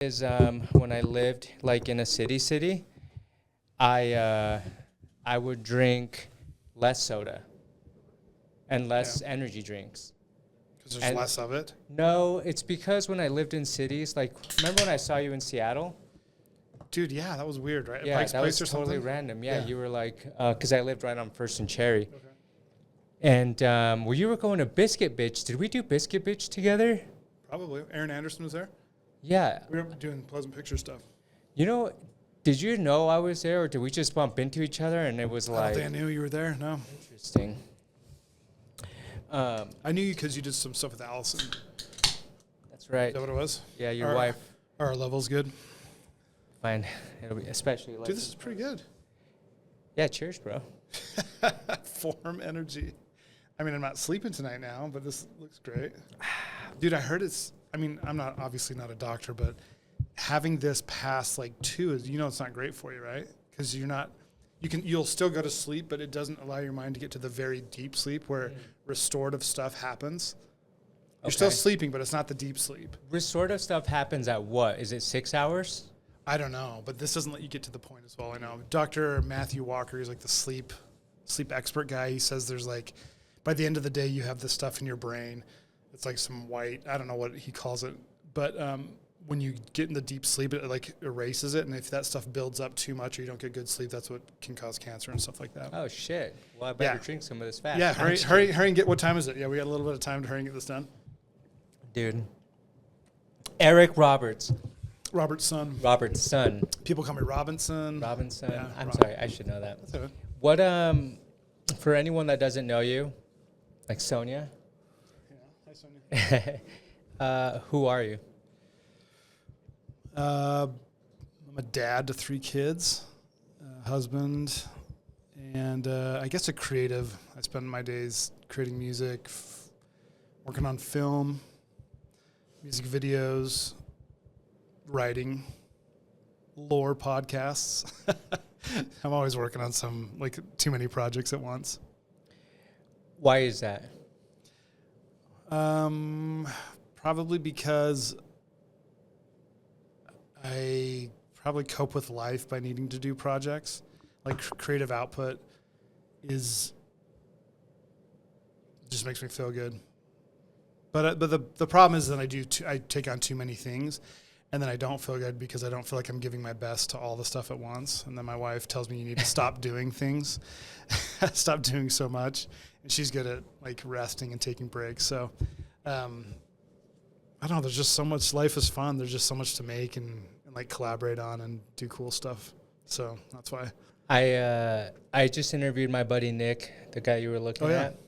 Is when I lived like in a city, I would drink less soda and less energy drinks. Because there's And less of it. no, it's because when I lived in cities, like remember when I saw you in Seattle? Dude, yeah, that was weird, right? Yeah, Pike's that was Place or totally something? random. Yeah, Yeah. you were like, because I lived right on First and Cherry. Okay. And well, you were going to Biscuit Bitch. Did we do Biscuit Bitch together? Probably. Aaron Anderson was there. Yeah. We were doing Pleasant Picture stuff. You know, did you know I was there, or did we just bump into each other and it was I don't like think I knew you were there. No. interesting? I knew you because you did some stuff with Allison. That's right. Is that what it was? Yeah, your Our- wife. Are our levels good? Fine. It'll be especially like. Dude, this is pretty good. Yeah, cheers, bro. Form energy. I mean, I'm not sleeping tonight now, but this looks great. Dude, I heard I'm not obviously not a doctor, but having this past like 2 is, it's not great for you, right? Because you'll still go to sleep, but it doesn't allow your mind to get to the very deep sleep where restorative stuff happens. You're still sleeping, but it's not the deep sleep. Restorative stuff happens at what? Is it 6 hours? I don't know, but this doesn't let you get to the point as well. I know. Dr. Matthew Walker, he's like the sleep expert guy. He says there's like, by the end of the day, you have this stuff in your brain. It's like some white, I don't know what he calls it, but when you get in the deep sleep, it like erases it. And if that stuff builds up too much or you don't get good sleep, that's what can cause cancer and stuff like that. Oh, shit. Well, I better drink some of this fast. Yeah, hurry and get, what time is it? Yeah, we got a little bit of time to hurry and get this done. Dude. Eric Robertson. Robertson. People call me Robinson. Robinson. Yeah, I'm sorry. I should know that. That's it. What, for anyone that doesn't know you, like Sonia, Yeah, hi, Sonia. who are you? I'm a dad to 3 kids, husband, and I guess a creative. I spend my days creating music, working on film, music videos, writing, lore podcasts. I'm always working on some, like, too many projects at once. Why is that? Probably because I probably cope with life by needing to do projects. Like creative output just makes me feel good. But the problem is that I take on too many things, and then I don't feel good because I don't feel like I'm giving my best to all the stuff at once. And then my wife tells me you need to stop doing things, stop doing so much. And she's good at like resting and taking breaks. So I don't know. There's just so much. Life is fun. There's just so much to make and like collaborate on and do cool stuff. So that's why. I just interviewed my buddy Nick, the guy you were looking at.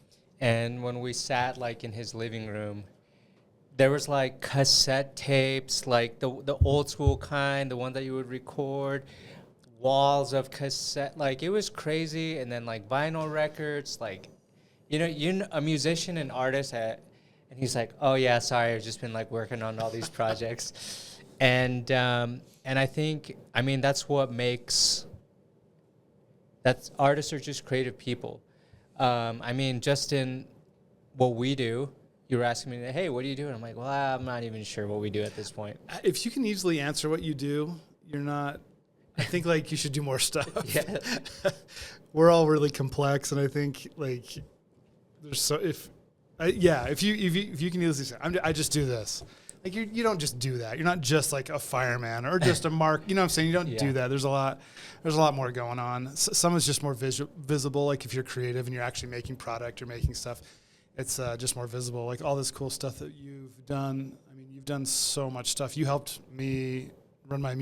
And when we sat like in his living room, there was like cassette tapes, like the old school kind, the one that you would record, walls of cassette, like it was crazy. And then like vinyl records, like, you're a musician and artist and he's like, oh yeah, sorry, I've just been like working on all these projects. And I think, that's what makes, artists are just creative people. Just in what we do, you were asking me, hey, what do you do? And I'm like, well, I'm not even sure what we do at this point. If you can easily answer what you do, you're not, I think like you should do more stuff. Yeah. We're all really complex. And I think like if you can easily say, I just do this. Like you don't just do that. You're not just like a fireman or just a mark. You know what I'm saying? You don't do that. There's a lot more going on. Some is just more visible. Like if you're creative and you're actually making product or making stuff, it's just more visible. Like all this cool stuff that you've done. You've done so much stuff. You helped me run my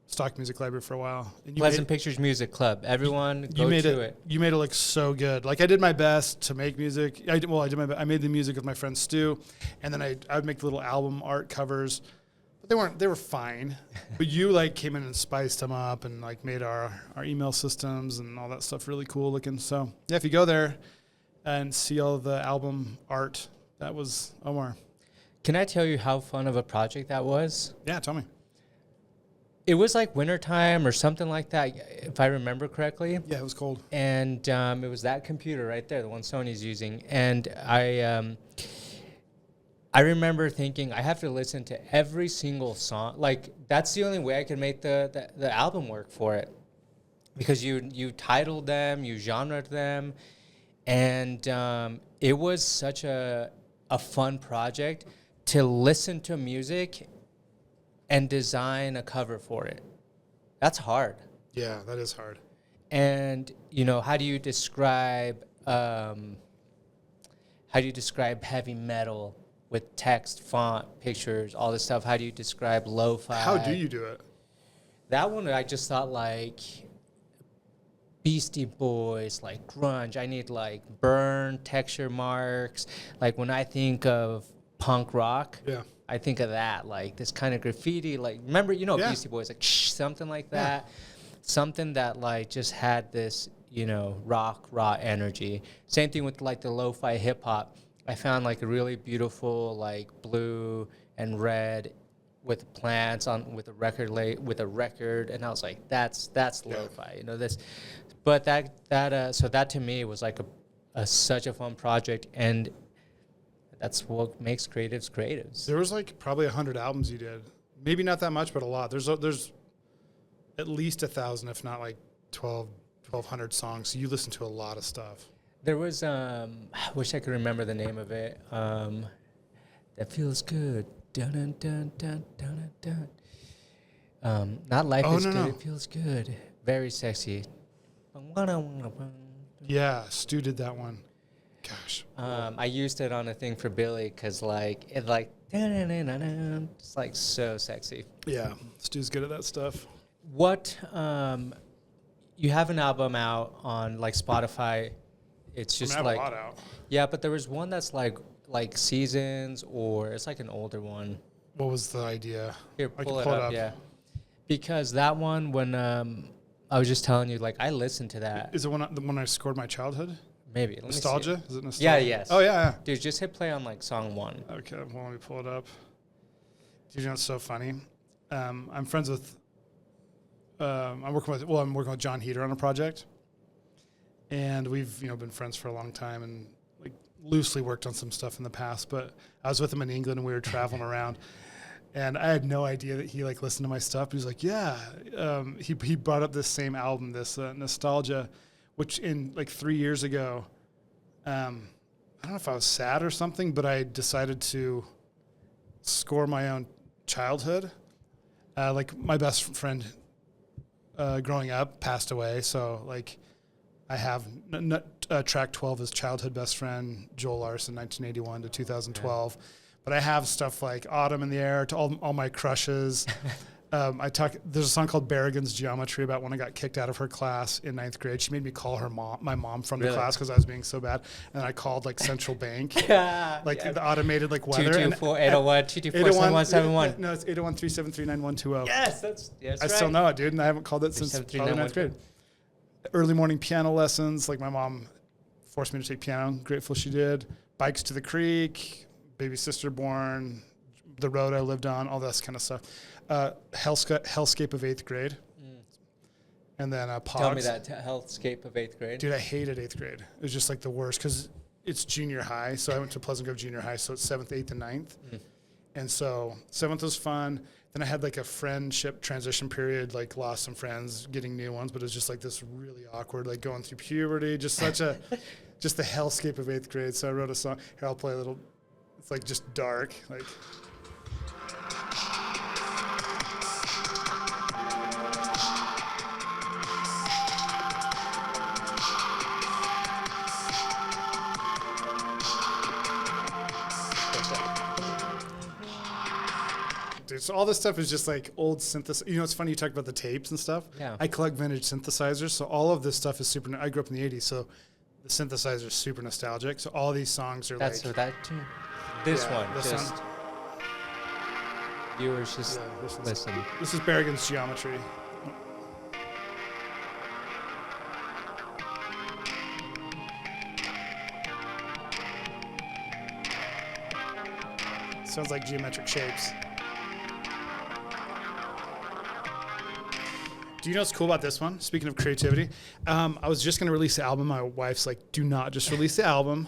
stock music library for a while. And Pleasant Pictures Music Club. Everyone go to it. You made it look so good. Like I did my best to make music. I made the music with my friend Stu, and then I would make the little album art covers, but they were fine. But you like came in and spiced them up and like made our email systems and all that stuff really cool looking. So yeah, if you go there and see all of the album art, that was Omar. Can I tell you how fun of a project that was? Yeah, tell me. It was like wintertime or something like that, if I remember correctly. Yeah, it was cold. And it was that computer right there, the one Sony's using. And I remember thinking I have to listen to every single song. Like that's the only way I could make the album work for it, because you titled them, you genred them, and it was such a fun project to listen to music and design a cover for it. That's hard. Yeah, that is hard. And how do you describe heavy metal with text, font, pictures, all this stuff? How do you describe lo-fi? How do you do it? That one, I just thought like Beastie Boys, like grunge. I need like burn, texture marks. Like when I think of punk rock, I think of that, like this kind of graffiti. Like remember, Beastie Boys, like something like that. Something that like just had this, rock, raw energy. Same thing with like the lo-fi hip hop. I found like a really beautiful like blue and red with plants on with a record, and I was like, that's lo-fi, this. But that to me was like such a fun project, and that's what makes creatives. There was like probably 100 albums you did, maybe not that much, but a lot. There's at least 1,000, if not like 1,200 songs. So you listen to a lot of stuff. There was I wish I could remember the name of it. That feels good. Dun dun dun dun dun dun. Not life is good. It feels good. Very sexy. Yeah, Stu did that one. Gosh. I used it on a thing for Billy because it's like so sexy. Yeah, Stu's good at that stuff. What you have an album out on like Spotify? It's just I have a lot out. Yeah, but there was one that's like Seasons, or it's like an older one. What was the idea? Here, pull it up. Yeah, because that one, when I was just telling you, like I listened to that. Is it the one I scored my childhood? Maybe. Nostalgia? Is it nostalgia? Yeah. Yes. Oh yeah. Dude, just hit play on like song 1. Okay, well, let me pull it up. Dude, it's so funny. I'm friends with. I'm working with John Heater on a project, and we've been friends for a long time and like loosely worked on some stuff in the past. But I was with him in England and we were traveling around, and I had no idea that he like listened to my stuff. He was like, "Yeah." He brought up this same album, this Nostalgia, which in like 3 years ago. I don't know if I was sad or something, but I decided to score my own childhood. Like my best friend. Growing up passed away, so like I have track 12 is childhood best friend Joel Larson 1981 to 2012, but I have stuff like Autumn in the Air to all my crushes. There's a song called Berrigan's Geometry about when I got kicked out of her class in 9th grade. She made me call my mom from the class because I was being so bad, and I called like Central Bank, the automated like weather. 224-801-224-7171. No, it's 801-373-9120. Yes, that's I still know it, dude, and I haven't called it since probably 9th grade. Early morning piano lessons, like my mom forced me to take piano. Grateful she did. Bikes to the Creek, Baby Sister Born, The Road I Lived On, all this kind of stuff. Hellscape of 8th grade. And then Pogs. Tell me that Hellscape of 8th grade. Dude, I hated 8th grade. It was just like the worst because it's junior high. So I went to Pleasant Grove Junior High, so it's 7th, 8th, and 9th. And so 7th was fun. Then I had like a friendship transition period, like lost some friends, getting new ones, but it was just like this really awkward, like going through puberty, just such a, just the hellscape of 8th grade. So I wrote a song. Here, I'll play a little. It's like just dark, like. So all this stuff is just like old synthesizer. It's funny you talk about the tapes and stuff. Yeah. I collect vintage synthesizers, so all of this stuff is super. I grew up in the '80s, so the synthesizer is super nostalgic. So all these songs are This one. Viewers just listen. This is Berrigan's Geometry. Sounds like geometric shapes. Do you know what's cool about this one? Speaking of creativity, I was just going to release the album. My wife's like, do not just release the album.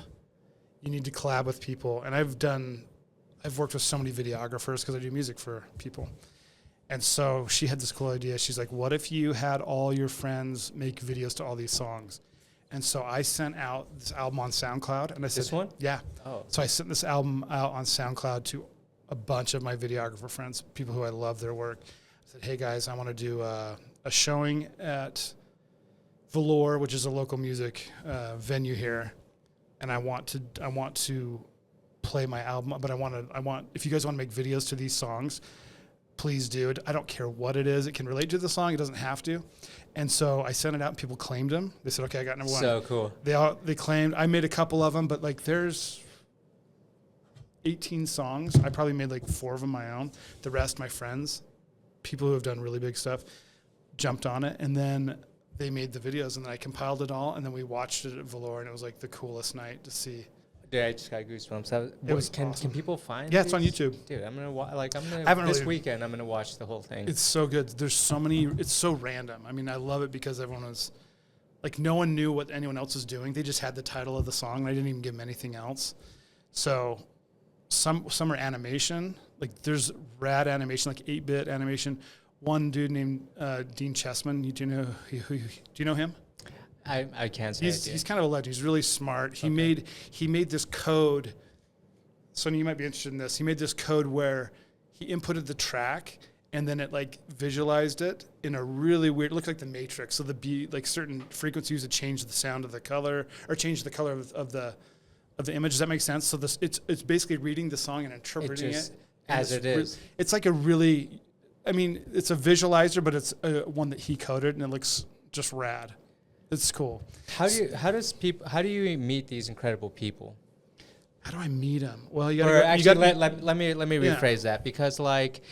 You need to collab with people. And I've done I've worked with so many videographers because I do music for people. And so she had this cool idea. She's like, what if you had all your friends make videos to all these songs? And so I sent out this album on SoundCloud. And I said, This one? Yeah. Oh. So I sent this album out on SoundCloud to a bunch of my videographer friends, people who I love their work. I said, hey guys, I want to do a showing at Velour, which is a local music venue here. And I want to play my album, but I want if you guys want to make videos to these songs, please do it. I don't care what it is. It can relate to the song. It doesn't have to. And so I sent it out and people claimed them. They said, okay, I got number one. So cool. They claimed. I made a couple of them, but like there's 18 songs. I probably made like 4 of them my own. The rest, my friends, people who have done really big stuff, jumped on it. And then they made the videos and then I compiled it all. And then we watched it at Velour and it was like the coolest night to see. Dude, I just got goosebumps. Can awesome. people find? Yeah, it's on these? YouTube. Dude, I'm gonna I haven't this really- weekend. I'm gonna watch the whole thing. It's so good. There's so many. It's so random. I mean, I love it because everyone was like, no one knew what anyone else was doing. They just had the title of the song, and I didn't even give them anything else. So some are animation. Like there's rad animation, like 8-bit animation. One dude named Dean Chessman. Do you know him? I can't say. He's kind of a legend. He's really smart. He made this code. Sonny, you might be interested in this. He made this code where he inputted the track and then it like visualized it in a really weird. It looked like the Matrix. So the beat, like certain frequencies would change the sound of the color or change the color of the image. Does that make sense? So it's basically reading the song and interpreting it as it is. It's like a really, I mean, it's a visualizer, but it's one that he coded and it looks just rad. It's cool. How do you meet these incredible people? How do I meet them? Well, Let me rephrase that because like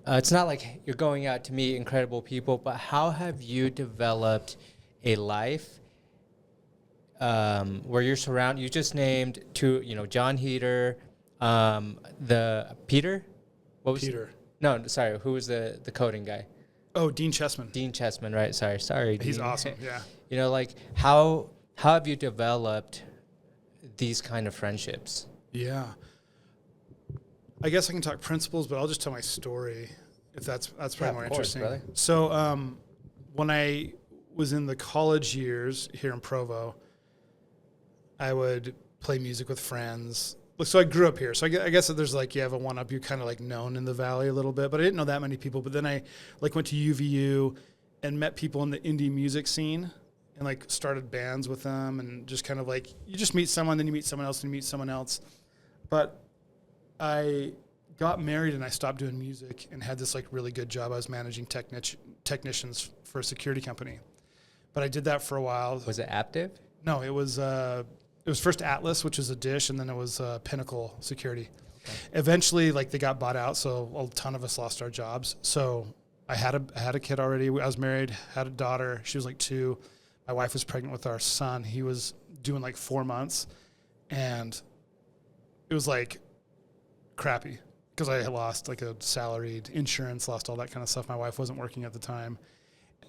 it's not like you're going out to meet incredible people, but how have you developed a life where you're surrounded? You just named 2, John Heater, the Peter. What was Peter? No, sorry. Who was the coding guy? Oh, Dean Chessman. Dean Chessman, right? Sorry. He's Dean. awesome. Yeah. Like how have you developed these kind of friendships? Yeah. I guess I can talk principles, but I'll just tell my story if that's probably more interesting. Brother. So when I was in the college years here in Provo, I would play music with friends. So I grew up here. So I guess that there's like, you have a one-up, you're kind of like known in the Valley a little bit, but I didn't know that many people. But then I like went to UVU and met people in the indie music scene and like started bands with them and just kind of like, you just meet someone, then you meet someone else, and you meet someone else. But I got married and I stopped doing music and had this like really good job. I was managing technicians for a security company. But I did that for a while. Was it Aptiv? No, it was first Atlas, which is a dish, and then it was Pinnacle Security. Okay. Eventually, like they got bought out, so a ton of us lost our jobs. So I had a kid already. I was married, had a daughter. She was like 2. My wife was pregnant with our son. He was doing like 4 months, and it was like crappy because I had lost like a salaried insurance, lost all that kind of stuff. My wife wasn't working at the time,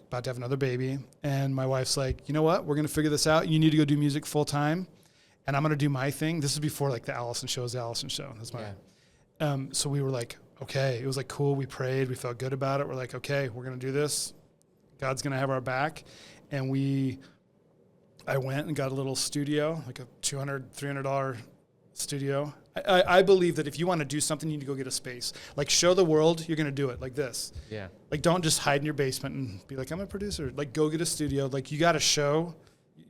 about to have another baby. And my wife's like, you know what? We're going to figure this out. You need to go do music full time. And I'm going to do my thing. This is before like the Allison Show. That's my, so we were like, okay, it was like cool. We prayed. We felt good about it. We're like, okay, we're going to do this. God's going to have our back. And I went and got a little studio, like a $200, $300 studio. I believe that if you want to do something, you need to go get a space. Like show the world you're going to do it like this. Yeah. Like don't just hide in your basement and be like, I'm a producer. Like go get a studio. Like you got to show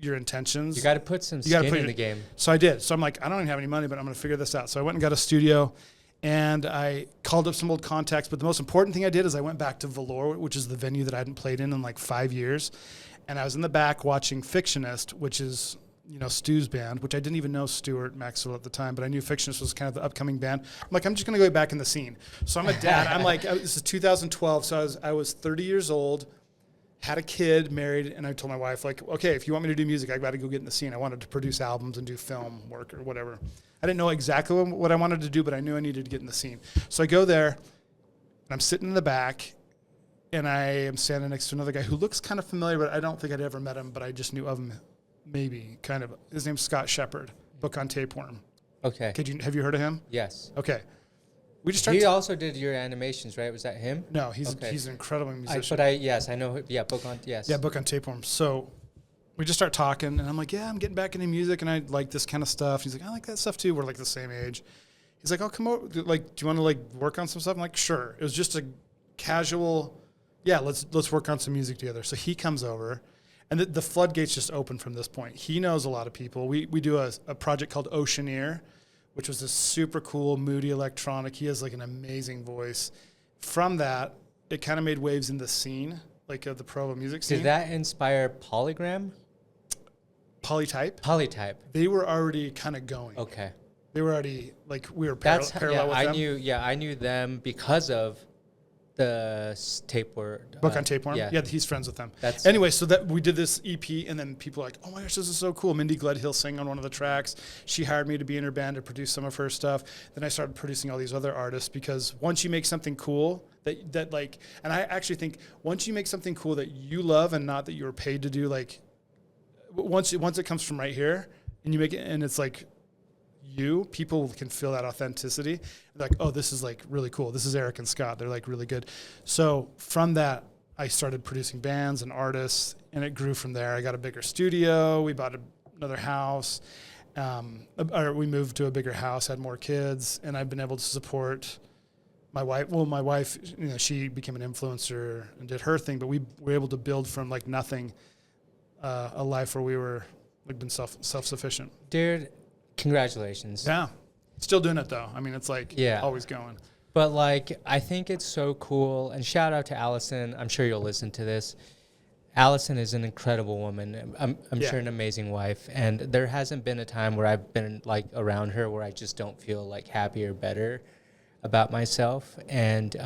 your intentions. You got to put some skin in the game. So I did. So I'm like, I don't even have any money, but I'm going to figure this out. So I went and got a studio and I called up some old contacts. But the most important thing I did is I went back to Velour, which is the venue that I hadn't played in like 5 years. And I was in the back watching Fictionist, which is, Stu's band, which I didn't even know Stuart Maxwell at the time, but I knew Fictionist was kind of the upcoming band. I'm like, I'm just going to go back in the scene. So I'm a dad. I'm like, this is 2012. So I was 30 years old, had a kid, married, and I told my wife, like, okay, if you want me to do music, I got to go get in the scene. I wanted to produce albums and do film work or whatever. I didn't know exactly what I wanted to do, but I knew I needed to get in the scene. So I go there, and I'm sitting in the back, and I am standing next to another guy who looks kind of familiar, but I don't think I'd ever met him, but I just knew of him. Maybe, kind of. His name's Scott Shepard, book on Tapeworm. Okay. Have you heard of him? Yes. Okay. We just started. He also did your animations, right? Was that him? No, he's Okay. he's an incredible musician. Yes, I know. Yeah, book on. Yes. Yeah, book on tapeworm. So we just start talking, and I'm like, yeah, I'm getting back into music, and I like this kind of stuff. He's like, I like that stuff too. We're like the same age. He's like, I'll come over. Like, do you want to like work on some stuff? I'm like, sure. It was just a casual, yeah, let's work on some music together. So he comes over, and the floodgates just open from this point. He knows a lot of people. We do a project called Oceaneer, which was this super cool, moody electronic. He has like an amazing voice. From that, it kind of made waves in the scene, like of the Provo music scene. Did that inspire Polygram? Polytype? Polytype. They were already kind of going. Okay. They were already, like, we were That's parallel with them. I knew them because of the tapeworm. Book on Tapeworm? Yeah. Yeah, he's friends with them. That's Anyway, so that we did this EP, and then people were like, oh my gosh, this is so cool. Mindy Gledhill sang on one of the tracks. She hired me to be in her band to produce some of her stuff. Then I started producing all these other artists, because once you make something cool that like, and I actually think once you make something cool that you love and not that you were paid to do, like, once it comes from right here and you make it and it's like people can feel that authenticity. They're like, oh, this is like really cool. This is Eric and Scott. They're like really good. So from that, I started producing bands and artists, and it grew from there. I got a bigger studio. We bought another house. Or we moved to a bigger house, had more kids, and I've been able to support my wife. Well, my wife, you know, she became an influencer and did her thing, but we were able to build from like nothing, a life where we were like been self-sufficient. Dude, congratulations. Yeah. Still doing it though. I mean, it's like always going. But like, I think it's so cool. And shout out to Allison. I'm sure you'll listen to this. Allison is an incredible woman. I'm sure an amazing wife. And there hasn't been a time where I've been like around her where I just don't feel like happy or better about myself. And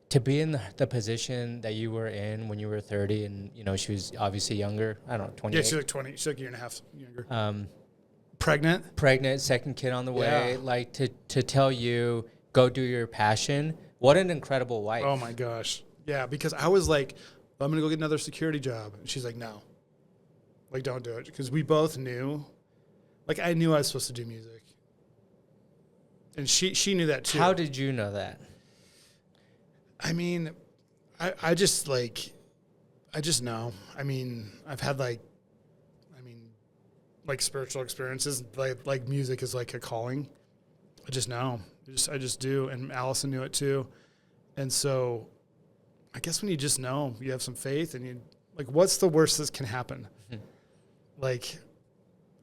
to be in the position that you were in when you were 30, and you know she was obviously younger. I don't know, 28. Yeah, she's like 20. She's like a year and a half younger. Pregnant, second kid on the way. Like to tell you go do your passion. What an incredible wife. Oh my gosh. Yeah, because I was like, I'm gonna go get another security job, and she's like, no, like don't do it, because we both knew, like I knew I was supposed to do music, and she knew that too. How did you know that? I mean, I just know. I mean, I've had like spiritual experiences. Like music is like a calling. I just know. I just do. And Allison knew it too. And so I guess when you just know, you have some faith, and you like, what's the worst that can happen? Mm-hmm. Like,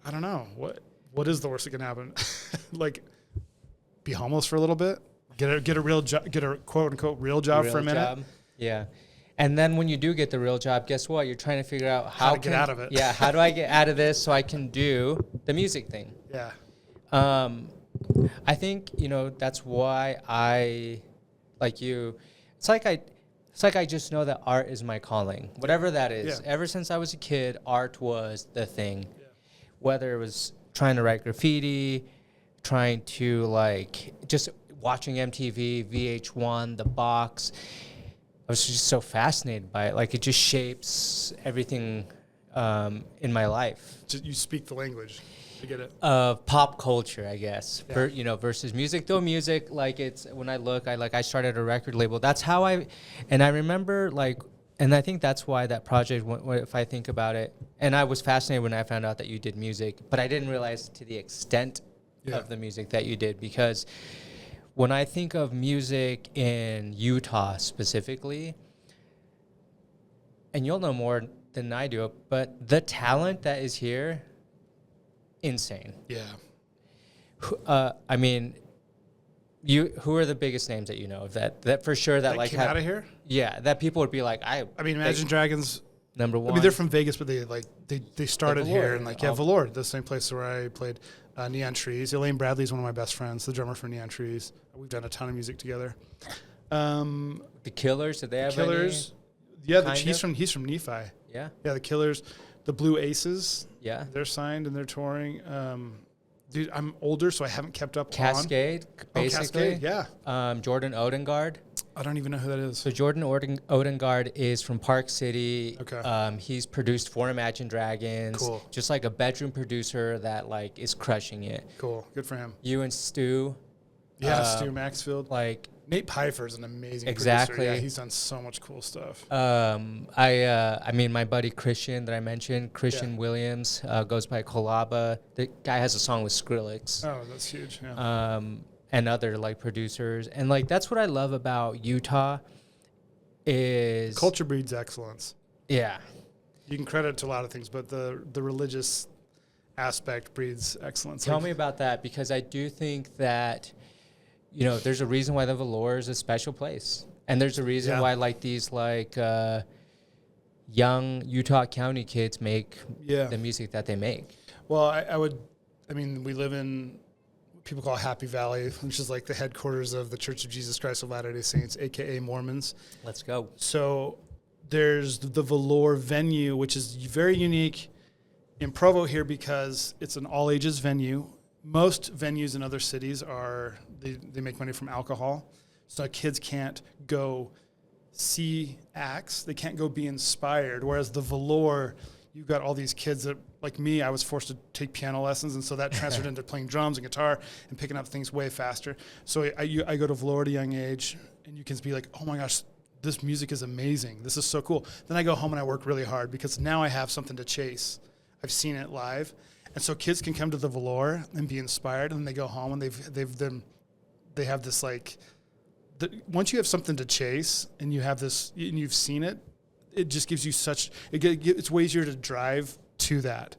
I don't know. What is the worst that can happen? Like, be homeless for a little bit? Get a real job, get a quote unquote real job for a minute. Yeah. And then when you do get the real job, guess what? You're trying to figure out how to get out of it. Yeah. How do I get out of this so I can do the music thing? Yeah. I think, you know, that's why I, like you, it's like I just know that art is my calling, whatever that is. Yeah. Ever since I was a kid, art was the thing. Yeah. Whether it was trying to write graffiti, trying to like just watching MTV, VH1, The Box. I was just so fascinated by it. Like it just shapes everything in my life. You speak the language. I get it. Of pop culture, I guess. Yeah. Versus music. Though music, like it's when I look, I started a record label. That's how I remember like, and I think that's why that project, if I think about it, and I was fascinated when I found out that you did music, but I didn't realize to the extent of the music that you did, because when I think of music in Utah specifically, and you'll know more than I do, but the talent that is here, insane. Yeah. I mean, who are the biggest names that you know of that for sure that like came out of here? Yeah, that people would be like, I mean, Imagine Dragons, number one. I mean, they're from Vegas, but they started here, and Velour, the same place where I played. Neon Trees. Elaine Bradley is one of my best friends, the drummer for Neon Trees. We've done a ton of music together. The Killers, did they have Killers? Yeah, he's from Nephi. Yeah. Yeah, the Killers. The Blue Aces. Yeah. They're signed and they're touring. Dude, I'm older, so I haven't kept up Cascade, basically. Cascade, yeah. Jordan Odengard. I don't even know who that is. So Jordan Odengard is from Park City. Okay. He's produced for Imagine Dragons. Cool. Just like a bedroom producer that like is crushing it. Cool. Good for him. You and Stu Yeah, Stu Maxfield. Like Nate Pfeiffer's an amazing exactly. producer. Yeah, he's done so much cool stuff. I mean, my buddy Christian that I mentioned, Christian Williams, goes by Kolaba. The guy has a song with Skrillex. Oh, that's huge. Yeah. And other like producers, and like that's what I love about Utah. Is culture breeds excellence. Yeah. You can credit it to a lot of things, but the religious aspect breeds excellence. Tell me about that, because I do think that, you know, there's a reason why the Velour is a special place. And there's a reason why like these like young Utah County kids make the music that they make. Well, I mean, we live in what people call Happy Valley, which is like the headquarters of the Church of Jesus Christ of Latter-day Saints, a.k.a. Mormons. Let's go. So there's the Velour venue, which is very unique in Provo here because it's an all-ages venue. Most venues in other cities they make money from alcohol. So kids can't go see acts. They can't go be inspired. Whereas the Velour, you've got all these kids that, like me, I was forced to take piano lessons, and so that transferred into playing drums and guitar and picking up things way faster. So I go to Velour at a young age, and you can be like, oh my gosh, this music is amazing. This is so cool. Then I go home and I work really hard because now I have something to chase. I've seen it live. And so kids can come to the Velour and be inspired, and they go home and they have this like, once you have something to chase and you have this and you've seen it, it just gives you it's way easier to drive to that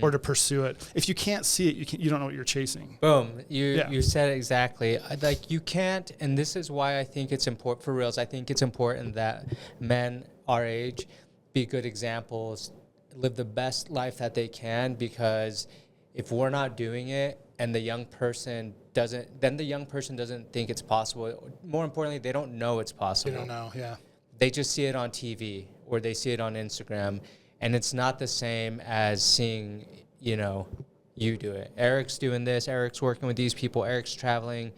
or to pursue it. If you can't see it, you don't know what you're chasing. Boom. You said it exactly. Like you can't, and this is why I think it's important for reals. I think it's important that men our age be good examples, live the best life that they can, because if we're not doing it and the young person doesn't think it's possible. More importantly, they don't know it's possible. They don't know, yeah. They just see it on TV or they see it on Instagram, and it's not the same as seeing, you know, you do it. Eric's doing this. Eric's working with these people. Eric's traveling.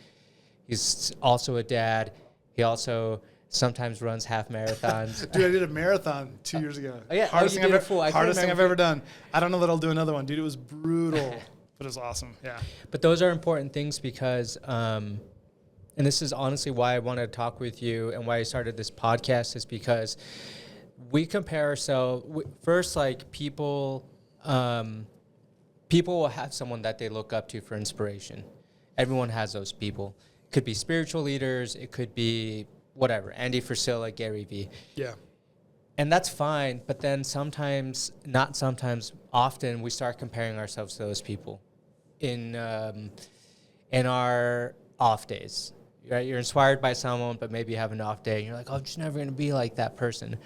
He's also a dad. He also sometimes runs half marathons. Dude, I did a marathon 2 years ago. Oh, yeah. Hardest thing I've ever done. I don't know that I'll do another one. Dude, it was brutal, but it was awesome. Yeah. But those are important things because, and this is honestly why I wanted to talk with you and why I started this podcast, is because we compare ourselves. First, like people will have someone that they look up to for inspiration. Everyone has those people. It could be spiritual leaders. It could be whatever, Andy Frisella, Gary Vee. Yeah. And that's fine, but then often we start comparing ourselves to those people in our off days. Right? You're inspired by someone, but maybe you have an off day, and you're like, oh, I'm just never going to be like that person.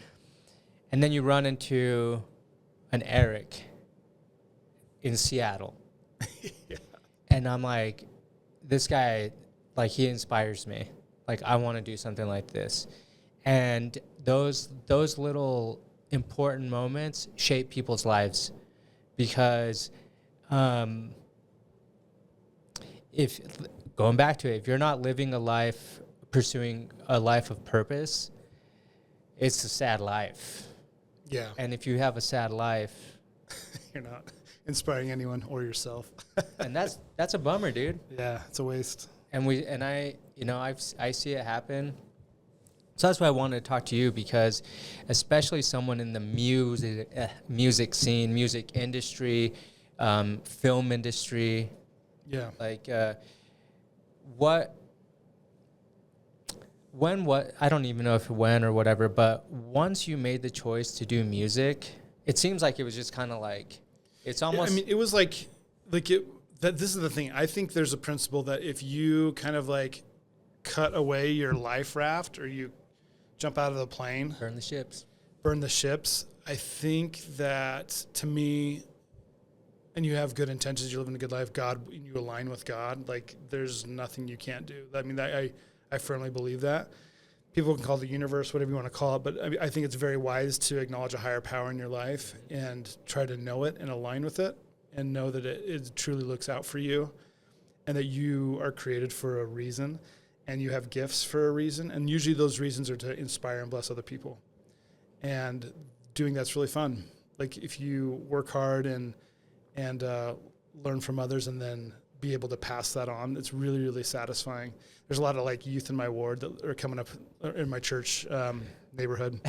And then you run into an Eric in Seattle. Yeah. And I'm like, this guy, like, he inspires me. Like, I want to do something like this. And those little important moments shape people's lives, because if going back to it, if you're not living a life, pursuing a life of purpose, it's a sad life. Yeah. And if you have a sad life, you're not inspiring anyone or yourself. And that's a bummer, dude. Yeah, it's a waste. And I see it happen. So that's why I wanted to talk to you, because especially someone in the music scene, music industry, film industry. Yeah. Like, I don't even know if when or whatever, but once you made the choice to do music, it seems like it was just kind of like, it's almost. I mean, it was like this is the thing. I think there's a principle that if you kind of like cut away your life raft, or you jump out of the plane, burn the ships. I think that, to me, and you have good intentions, you're living a good life, God, and you align with God, like there's nothing you can't do. I mean, I firmly believe that. People can call it the universe, whatever you want to call it, but I think it's very wise to acknowledge a higher power in your life and try to know it and align with it, and know that it truly looks out for you, and that you are created for a reason, and you have gifts for a reason, and usually those reasons are to inspire and bless other people. And doing that's really fun. Like if you work hard and learn from others, and then be able to pass that on. It's really, really satisfying. There's a lot of like youth in my ward that are coming up in my church neighborhood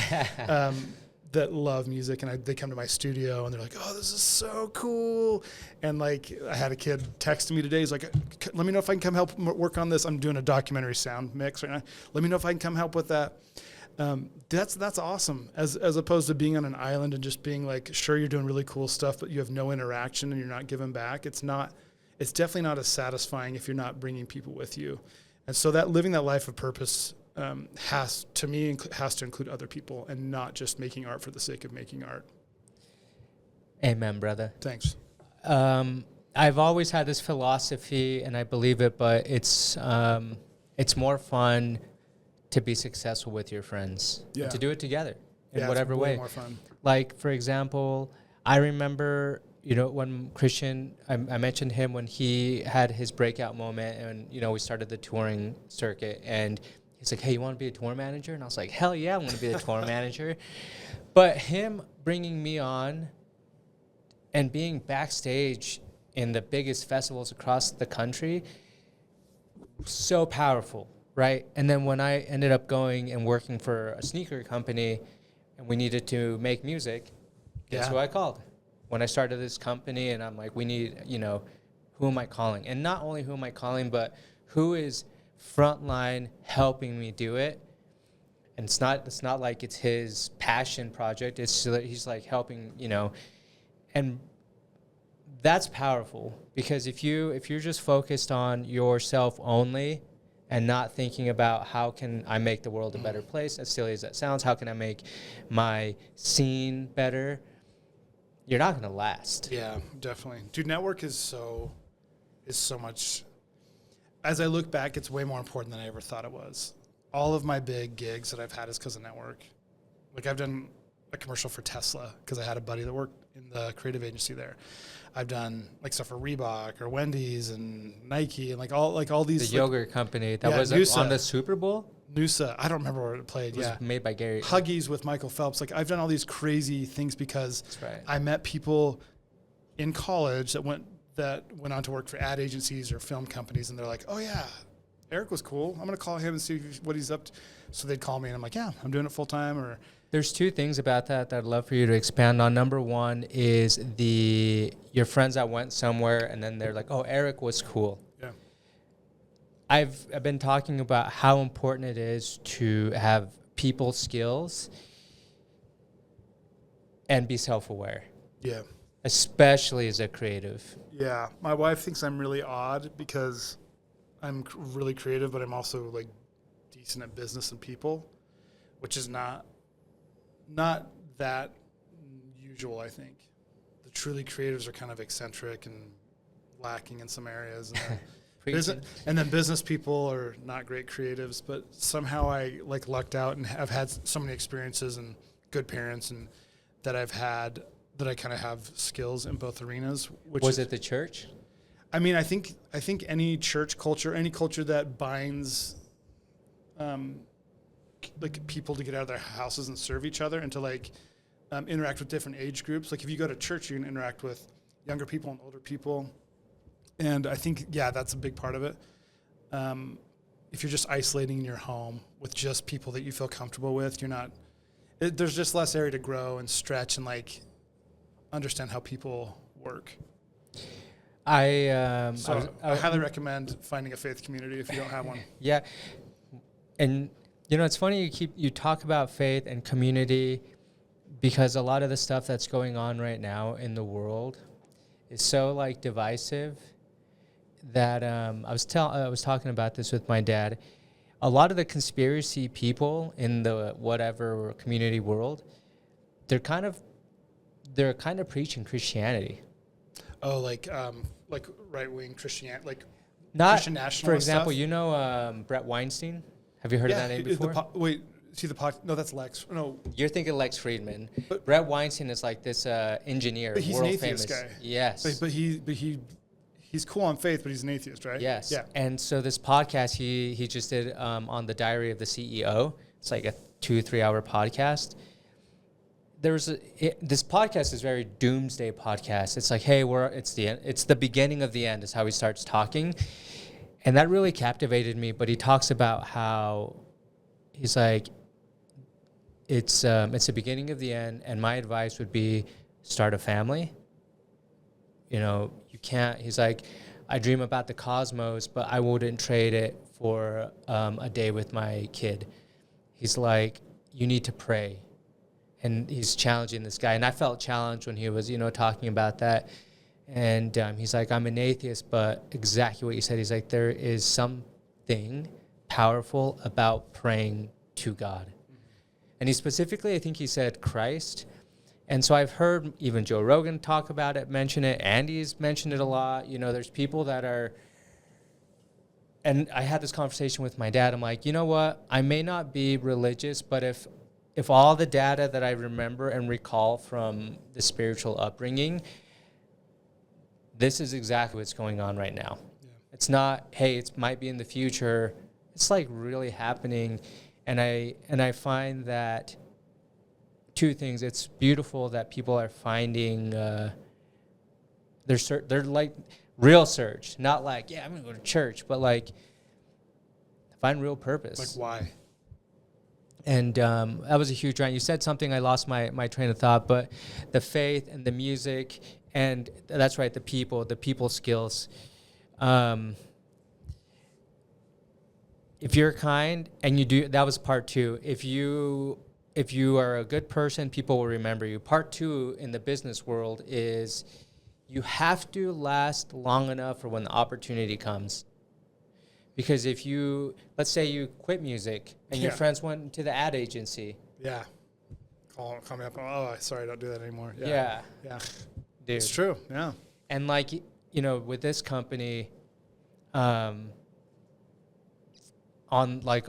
that love music, and they come to my studio and they're like, "Oh, this is so cool!" And like I had a kid text me today. He's like, "Let me know if I can come help work on this. I'm doing a documentary sound mix right now. Let me know if I can come help with that." That's awesome. As opposed to being on an island and just being like, sure, you're doing really cool stuff, but you have no interaction and you're not giving back. It's definitely not as satisfying if you're not bringing people with you. And so that living that life of purpose has to include other people and not just making art for the sake of making art. Amen, brother. Thanks. I've always had this philosophy, and I believe it, but it's more fun to be successful with your friends, and to do it together in whatever way. More fun. Like, for example, I remember, when Christian, I mentioned him when he had his breakout moment, and, we started the touring circuit, and he's like, "Hey, you want to be a tour manager?" And I was like, "Hell yeah, I want to be the tour manager." But him bringing me on and being backstage in the biggest festivals across the country, so powerful. Right. And then when I ended up going and working for a sneaker company and we needed to make music, guess who I called? When I started this company, and I'm like, we need, who am I calling? And not only who am I calling, but who is frontline helping me do it? And it's not like it's his passion project. It's so that he's like helping, and that's powerful, because if you're just focused on yourself only, and not thinking about how can I make the world a better place, as silly as that sounds, how can I make my scene better, you're not going to last. Yeah, definitely. Dude, network is so much. As I look back, it's way more important than I ever thought it was. All of my big gigs that I've had is because of network. Like, I've done a commercial for Tesla because I had a buddy that worked in the creative agency there. I've done like stuff for Reebok or Wendy's and Nike and like all these. The yogurt company that was Noosa. On the Super Bowl. Noosa, I don't remember where it played. It was made by Gary. Huggies with Michael Phelps. Like, I've done all these crazy things because I met people in college that went on to work for ad agencies or film companies, and they're like, "Oh yeah, Eric was cool. I'm gonna call him and see what he's up to." So they'd call me, and I'm like, "Yeah, I'm doing it full time." Or there's two things about that I'd love for you to expand on. Number one is your friends that went somewhere and then they're like, "Oh, Eric was cool." Yeah. I've been talking about how important it is to have people skills and be self-aware. Yeah. Especially as a creative. Yeah. My wife thinks I'm really odd because I'm really creative, but I'm also like decent at business and people, which is not that usual, I think. The truly creatives are kind of eccentric and lacking in some areas. And then business people are not great creatives, but somehow I like lucked out and I've had so many experiences and good parents and that I've had that I kind of have skills in both arenas. Was it the church? I mean, I think any church culture, any culture that binds like people to get out of their houses and serve each other and to like interact with different age groups. Like if you go to church, you can interact with younger people and older people. And I think, that's a big part of it. If you're just isolating in your home with just people that you feel comfortable with, there's just less area to grow and stretch and like understand how people work. I highly recommend finding a faith community if you don't have one. Yeah. And it's funny you talk about faith and community because a lot of the stuff that's going on right now in the world is so like divisive that I was talking about this with my dad. A lot of the conspiracy people in the whatever community world, they're kind of preaching Christianity. Oh, like right wing Christianity, like not Christian nationalist. For example, stuff? Brett Weinstein. Have you heard of that name before? No, that's Lex. No, you're thinking Lex Friedman. But Brett Weinstein is like this engineer, but he's world an atheist famous. Guy. Yes, but he's cool on faith, but he's an atheist, right? Yes. Yeah. And so this podcast he just did on the Diary of the CEO. It's like a 2-3 hour podcast. this podcast is very doomsday podcast. It's like, hey, it's the end. It's the beginning of the end is how he starts talking. And that really captivated me. But he talks about how he's like, it's the beginning of the end. And my advice would be start a family. You know, you can't, he's like, I dream about the cosmos, but I wouldn't trade it for a day with my kid. He's like, you need to pray. And he's challenging this guy. And I felt challenged when he was, talking about that. And he's like, I'm an atheist, but exactly what you said. He's like, there is something powerful about praying to God. And he specifically, I think he said Christ. And so I've heard even Joe Rogan talk about it, mention it. Andy's mentioned it a lot. You know, there's people that are, and I had this conversation with my dad. I'm like, you know what? I may not be religious, but if all the data that I remember and recall from the spiritual upbringing, this is exactly what's going on right now. Yeah. It's not, hey, it might be in the future. It's like really happening. And I find that two things. It's beautiful that people are finding they're like real search, not like, yeah, I'm going to go to church, but like find real purpose. Like why? And that was a huge rant. You said something, I lost my train of thought, but the faith and the music, and that's right, the people skills. If you're kind and you do, that was part two. If you are a good person, people will remember you. Part two in the business world is you have to last long enough for when the opportunity comes. Because if you, let's say you quit music and your friends went to the ad agency. Yeah. Call me up. Oh, sorry, don't do that anymore. Yeah. Dude. It's true. Yeah. And like, with this company, on like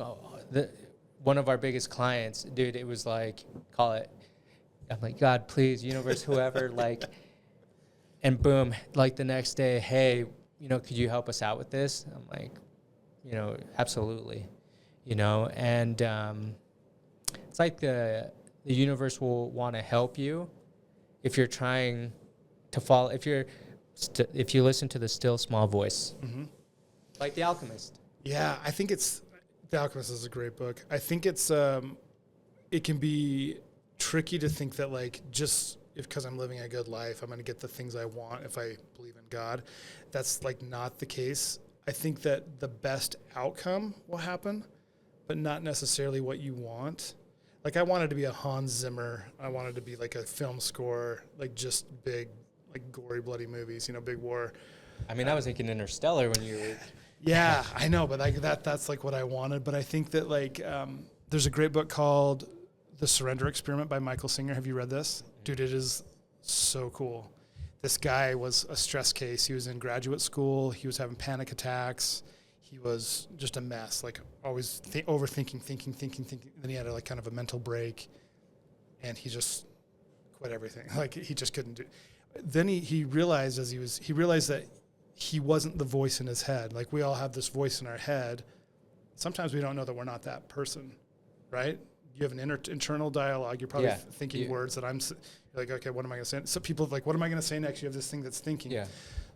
one of our biggest clients, dude, it was like, I'm like, God, please, universe, whoever, like, and boom, like the next day, hey, could you help us out with this? I'm like, absolutely, and it's like the universe will want to help you if you're trying to follow, if you listen to the still small voice, like The Alchemist. Yeah, I think The Alchemist is a great book. I think it can be tricky to think that like just because I'm living a good life, I'm going to get the things I want if I believe in God. That's like not the case. I think that the best outcome will happen, but not necessarily what you want. Like I wanted to be a Hans Zimmer. I wanted to be like a film score, like just big, like gory, bloody movies, big war. I mean, I was thinking Interstellar when you were... Yeah, I know, but that's like what I wanted. But I think that like there's a great book called The Surrender Experiment by Michael Singer. Have you read this? Dude, it is so cool. This guy was a stress case. He was in graduate school. He was having panic attacks. He was just a mess, like always overthinking, thinking. Then he had like kind of a mental break, and he just quit everything. Like he just couldn't do. Then he realized that he wasn't the voice in his head. Like we all have this voice in our head. Sometimes we don't know that we're not that person, right? You have an internal dialogue. You're probably thinking words that you're like, okay, what am I going to say? So people are like, what am I going to say next? You have this thing that's thinking. Yeah.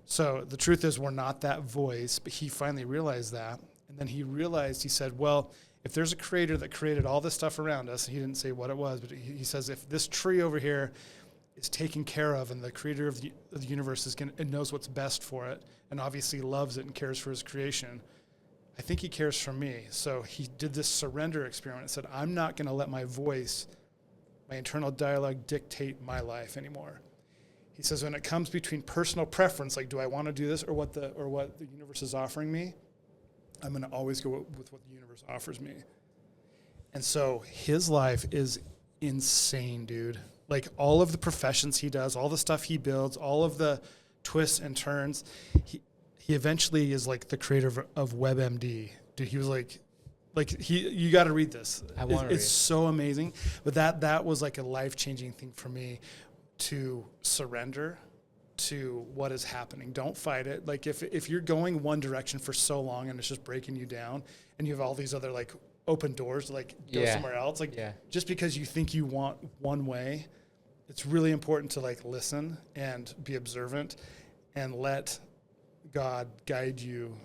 So the truth is we're not that voice, but he finally realized that. And then he said, well, if there's a creator that created all this stuff around us, he didn't say what it was, but he says, if this tree over here is taken care of and the creator of the universe it knows what's best for it and obviously loves it and cares for his creation, I think he cares for me. So he did this surrender experiment and said, I'm not going to let my voice, my internal dialogue dictate my life anymore. He says, when it comes between personal preference, like do I want to do this or what the universe is offering me, I'm going to always go with what the universe offers me. And so his life is insane, dude. Like all of the professions he does, all the stuff he builds, all of the twists and turns, he eventually is like the creator of WebMD. Dude, he was you got to read this. I want to read. It's so amazing. But that was like a life-changing thing for me, to surrender to what is happening. Don't fight it. Like if you're going one direction for so long and it's just breaking you down, and you have all these other like open doors to like go somewhere else, like just because you think you want one way, it's really important to like listen and be observant and let God guide you.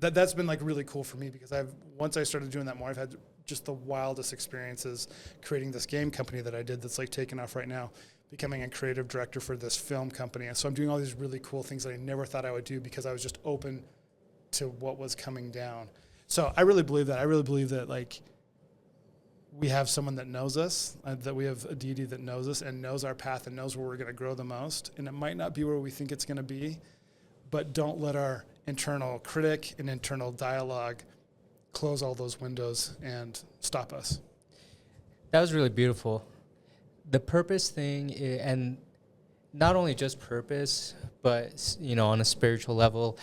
That's been like really cool for me, because once I started doing that more, I've had just the wildest experiences creating this game company that I did that's like taking off right now, becoming a creative director for this film company. And so I'm doing all these really cool things that I never thought I would do because I was just open to what was coming down. So I really believe that. I really believe that like we have someone that knows us, that we have a deity that knows us and knows our path and knows where we're going to grow the most. And it might not be where we think it's going to be, but don't let our internal critic and internal dialogue close all those windows and stop us. That was really beautiful. The purpose thing, and not only just purpose, but, you know, on a spiritual level,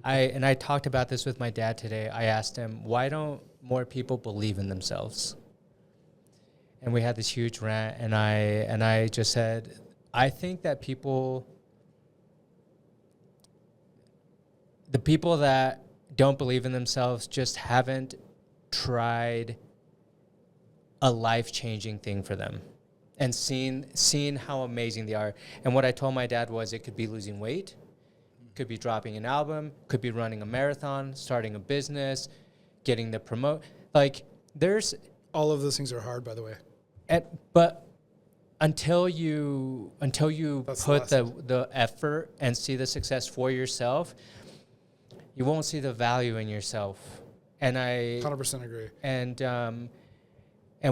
I talked about this with my dad today. I asked him, why don't more people believe in themselves? And we had this huge rant, and I just said, I think that the people that don't believe in themselves just haven't tried a life-changing thing for them and seen how amazing they are. And what I told my dad was, it could be losing weight, could be dropping an album, could be running a marathon, starting a business, getting the promote. Like, there's... All of those things are hard, by the way. But until you put the effort and see the success for yourself, you won't see the value in yourself. And I 100% agree. And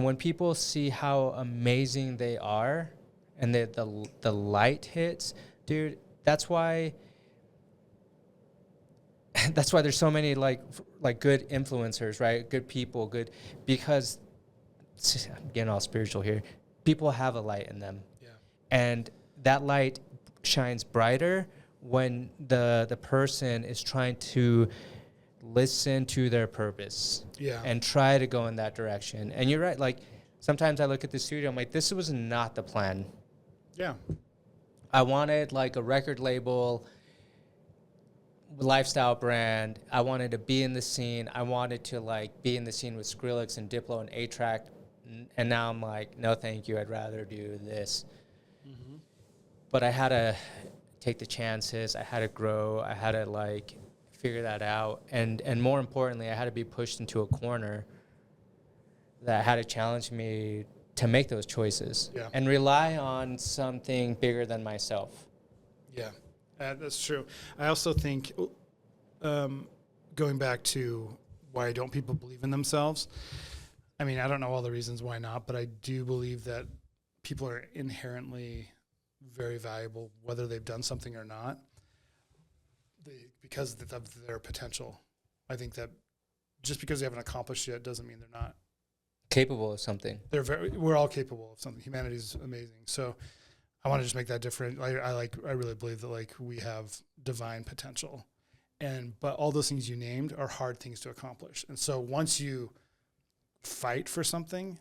when people see how amazing they are, and the light hits, dude, that's why there's so many like good influencers, right? Good people, because I'm getting all spiritual here. People have a light in them. Yeah. And that light shines brighter when the person is trying to listen to their purpose. Yeah. And try to go in that direction. And you're right, like sometimes I look at the studio, I'm like, this was not the plan. Yeah. I wanted like a record label, lifestyle brand. I wanted to be in the scene. I wanted to like be in the scene with Skrillex and Diplo and A-Track. And now I'm like, no, thank you. I'd rather do this. Mm-hmm. But I had to take the chances. I had to grow. I had to like figure that out. And more importantly, I had to be pushed into a corner that had to challenge me to make those choices. Yeah. And rely on something bigger than myself. Yeah, that's true. I also think going back to why don't people believe in themselves, I mean, I don't know all the reasons why not, but I do believe that people are inherently very valuable, whether they've done something or not, because of their potential. I think that just because they haven't accomplished yet doesn't mean they're not capable of something. We're all capable of something. Humanity's amazing. So I want to just make that different. I really believe that like we have divine potential, but all those things you named are hard things to accomplish. And so once you fight for something,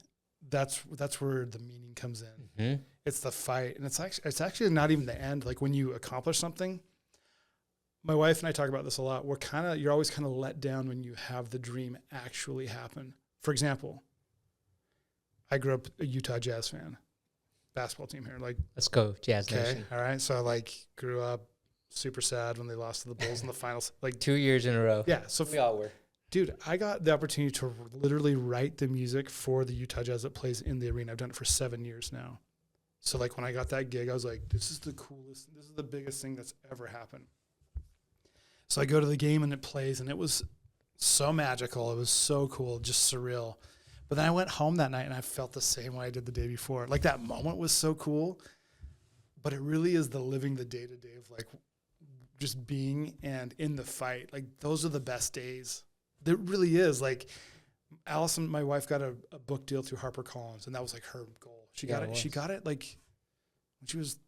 that's where the meaning comes in. Mm-hmm. It's the fight, and it's actually not even the end. Like when you accomplish something, my wife and I talk about this a lot. You're always kind of let down when you have the dream actually happen. For example, I grew up a Utah Jazz fan, basketball team here. Like, let's go Jazz Nation. All right. So I like grew up super sad when they lost to the Bulls in the finals. Like 2 years in a row. Yeah. So we all were. Dude, I got the opportunity to literally write the music for the Utah Jazz that plays in the arena. I've done it for 7 years now. So like when I got that gig, I was like, this is the coolest, this is the biggest thing that's ever happened. So I go to the game and it plays, and it was so magical. It was so cool, just surreal. But then I went home that night and I felt the same way I did the day before. Like that moment was so cool, but it really is the living the day-to-day of like just being and in the fight. Like those are the best days. There really is. Like Allison, my wife, got a book deal through HarperCollins, and that was like her goal. She got it. She got it like when she was,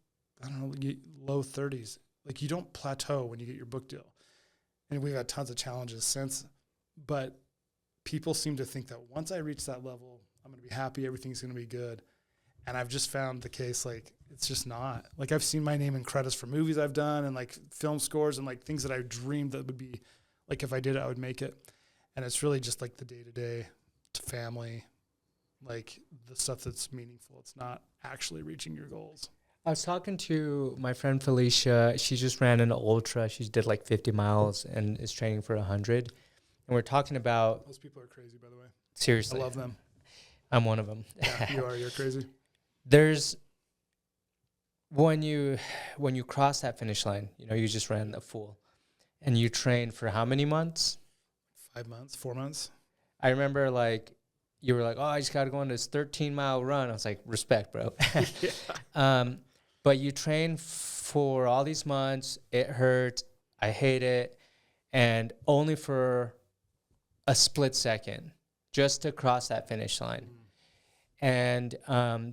I don't know, low 30s. Like you don't plateau when you get your book deal. And we've had tons of challenges since, but people seem to think that once I reach that level, I'm going to be happy, everything's going to be good. And I've just found the case, like, it's just not. Like, I've seen my name in credits for movies I've done and, like, film scores and, like, things that I dreamed that would be, like, if I did it, I would make it. And it's really just, like, the day-to-day, to family, like the stuff that's meaningful. It's not actually reaching your goals. I was talking to my friend Felicia. She just ran an ultra. She did like 50 miles and is training for 100. And we're talking about... Those people are crazy, by the way. Seriously. I love them. I'm one of them. Yeah, you are. You're crazy. There's... When you cross that finish line, you know, you just ran a full. And you trained for how many months? 5 months, 4 months. I remember, like, you were like, oh, I just got to go on this 13-mile run. I was like, respect, bro. Yeah. But you train for all these months. It hurts. I hate it. And only for a split second, just to cross that finish line. And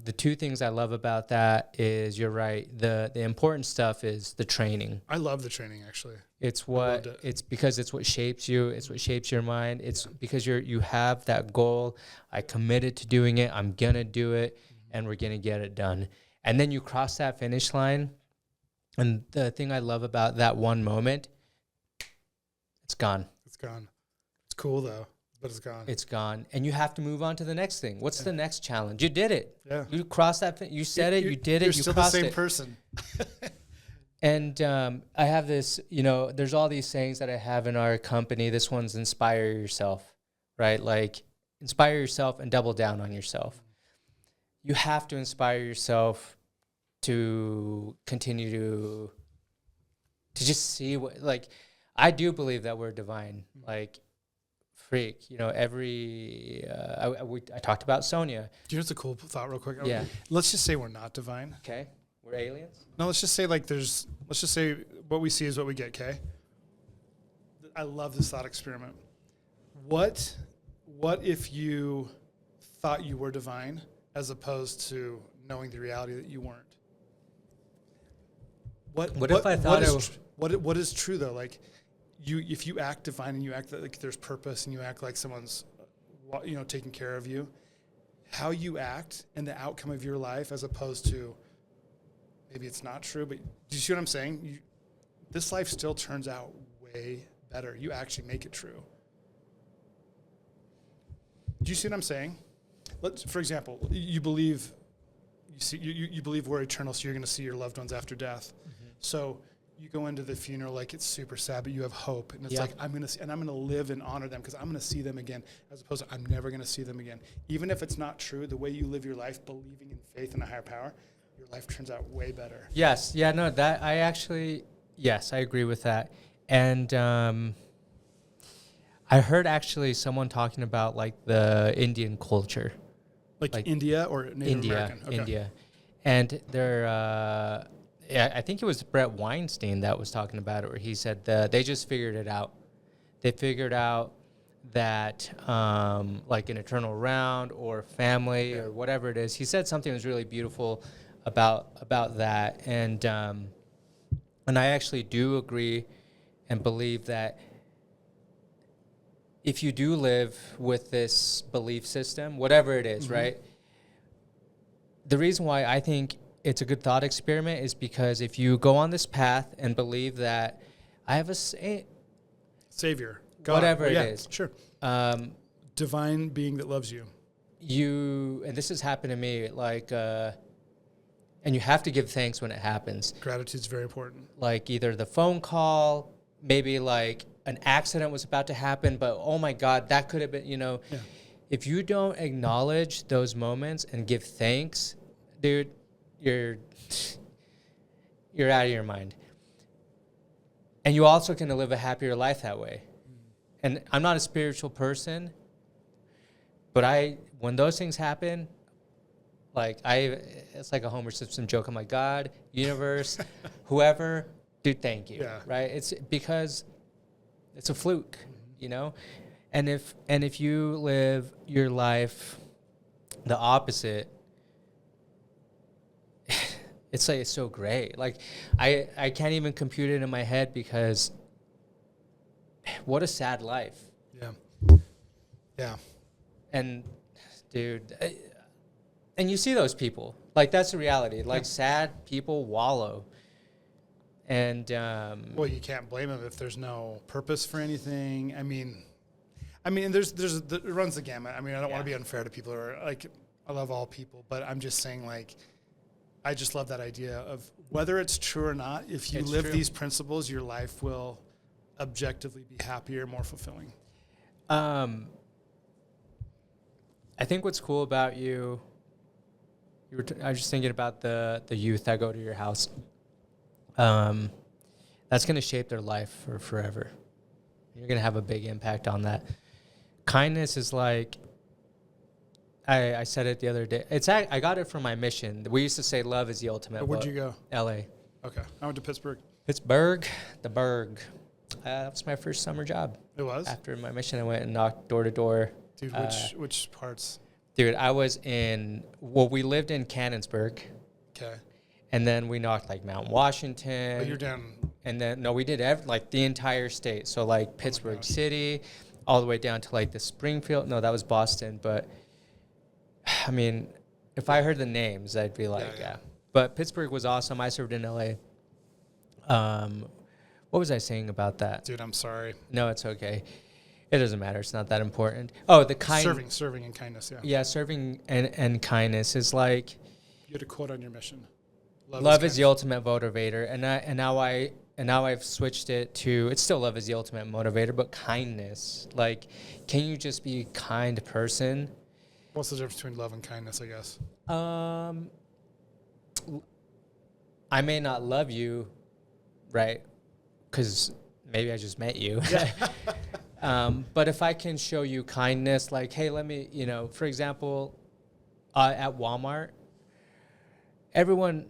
the two things I love about that is, you're right, the important stuff is the training. I love the training, actually. It's because it's what shapes you. It's what shapes your mind. It's because you have that goal. I committed to doing it. I'm going to do it, and we're going to get it done. And then you cross that finish line, and the thing I love about that one moment, it's gone. It's gone. It's cool, though, but it's gone. It's gone. And you have to move on to the next thing. What's the next challenge? You did it. Yeah. You crossed that. You said it. You did it. You're You still the crossed same it. person. And I have this, you know, there's all these sayings that I have in our company. This one's inspire yourself, right? Like, inspire yourself and double down on yourself. You have to inspire yourself to continue to just see what, like, I do believe that we're divine, like, freak, you know, I talked about Sonia. Do you know what's a cool thought real quick? Yeah. Let's just say we're not divine. Okay. We're aliens? No, let's just say let's just say what we see is what we get, okay? I love this thought experiment. What if you thought you were divine as opposed to knowing the reality that you weren't? What if I thought what is true though? Like, if you act divine and you act like there's purpose and you act like someone's, you know, taking care of you, how you act and the outcome of your life, as opposed to, maybe it's not true, but do you see what I'm saying? This life still turns out way better. You actually make it true. Do you see what I'm saying? For example, you believe we're eternal, so you're going to see your loved ones after death. Mm-hmm. So you go into the funeral like it's super sad, but you have hope, and it's like I'm going to live and honor them because I'm going to see them again, as opposed to I'm never going to see them again. Even if it's not true, the way you live your life, believing in faith in a higher power, your life turns out way better. Yes. Yeah, no, that I agree with that. And I heard actually someone talking about like the Indian culture. Like India or Native American? Okay. India. And they're, I think it was Brett Weinstein that was talking about it, where he said they just figured it out. They figured out that like an eternal round or family or whatever it is. He said something was really beautiful about that, and I actually do agree and believe that if you do live with this belief system, whatever it is, right? The reason why I think it's a good thought experiment is because if you go on this path and believe that I have a Savior, God, whatever it is, sure, divine being that loves you, and this has happened to me, like, and you have to give thanks when it happens. Gratitude's very important. Like either the phone call, maybe like an accident was about to happen, but oh my God, that could have been, you know. Yeah. If you don't acknowledge those moments and give thanks, dude, you're out of your mind. And you also can live a happier life that way. And I'm not a spiritual person, but when those things happen, like it's like a Homer Simpson joke. I'm like, God, universe, whoever, dude, thank you. Yeah. Right? It's because it's a fluke, you know? And if you live your life the opposite, it's like, it's so great. Like I can't even compute it in my head, because what a sad life. Yeah. Yeah. And dude, and you see those people, like that's the reality. Like sad people wallow. And well, you can't blame them if there's no purpose for anything. I mean, it runs the gamut. I mean, I don't want to be unfair to people who are like, I love all people, but I'm just saying, like, I just love that idea of whether it's true or not. If you It's live true. these principles, your life will objectively be happier, more fulfilling. I think what's cool about I was just thinking about the youth that go to your house. That's going to shape their life for forever. You're going to have a big impact on that. Kindness is like, I said it the other day. I got it from my mission. We used to say love is the ultimate. Where'd you go? L.A. Okay. I went to Pittsburgh. Pittsburgh, the Berg. That was my first summer job. It was? After my mission, I went and knocked door to door. Dude, which parts? Dude, I was we lived in Cannonsburg. Okay. And then we knocked like Mount Washington. But you're down. And then, no, we did the entire state. So like Pittsburgh City, all the way down to like the Springfield. No, that was Boston. But I mean, if I heard the names, I'd be like, yeah. But Pittsburgh was awesome. I served in LA. What was I saying about that? Dude, I'm sorry. No, it's okay. It doesn't matter. It's not that important. Oh, the serving and kindness, yeah. Yeah, serving and kindness is like, you had a quote on your mission. Love is the ultimate motivator, and now I've switched it to, it's still love is the ultimate motivator, but kindness. Like, can you just be a kind person? What's the difference between love and kindness, I guess? I may not love you, right? Because maybe I just met you. But if I can show you kindness, like, hey, let me, for example, at Walmart, everyone